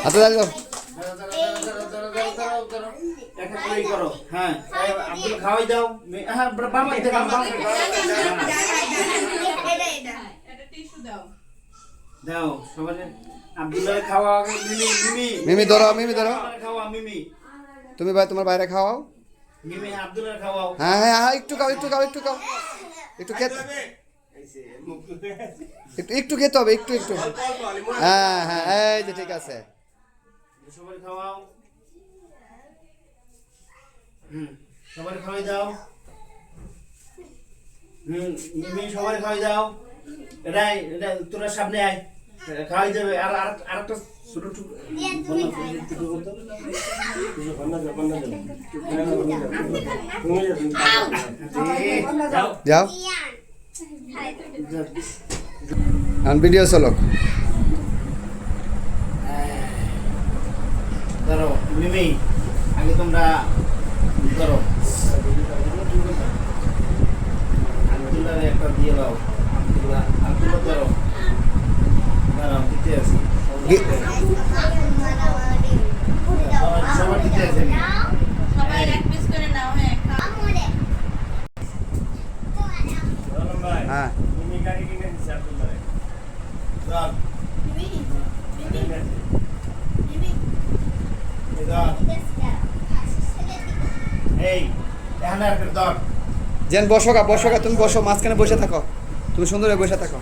হাতে দাঁড়িয়ে দাও। একটা করে করো। হ্যাঁ আব্দুল খাওয়াই দাও। হ্যাঁ বাবা এটা দাও সবাই আব্দুল্লাহ খাওয়া আগে। মিমি মিমি মিমি ধরো, মিমি ধরো। খাওয়া মিমি। তুমি ভাই তোমার বাইরে খাওয়াও। মিমি আব্দুল্লাহ খাওয়াও। হ্যাঁ হ্যাঁ হ্যাঁ, একটু খাও, একটু খাও, একটু খাও, একটু খেতে, একটু খেতে হবে, একটু একটু। হ্যাঁ হ্যাঁ, এই যে ঠিক আছে। সবাই খাওয়াও। সবাই খাওয়াই দাও। মিমি সবাই খাওয়াই দাও। এটাই এটা তোরা সামনে আয়, খাওয়াই যাবে। আর আরেকটা ছোট যাও এখন ভিডিও চলো। ধরো মিমি আগে তোমরা ধরো আব্দুল্লাহ একটা দিয়ে দাও। আব্দুল্লাহ আব্দুল্লাহ ধরো, দাঁড়াও দিতে আছি। সবার দিতে আছে। সবাই এক পিস করে নাও। হ্যাঁ হ্যাঁ মিমি গাড়ি কিনে দিছে আব্দুল্লাহ। ধর এই এখানে আর ধর। যেন বসো গা, বসো গা, তুমি বসো, মাঝখানে বসে থাকো, তুমি সুন্দর হয়ে বসে থাকো।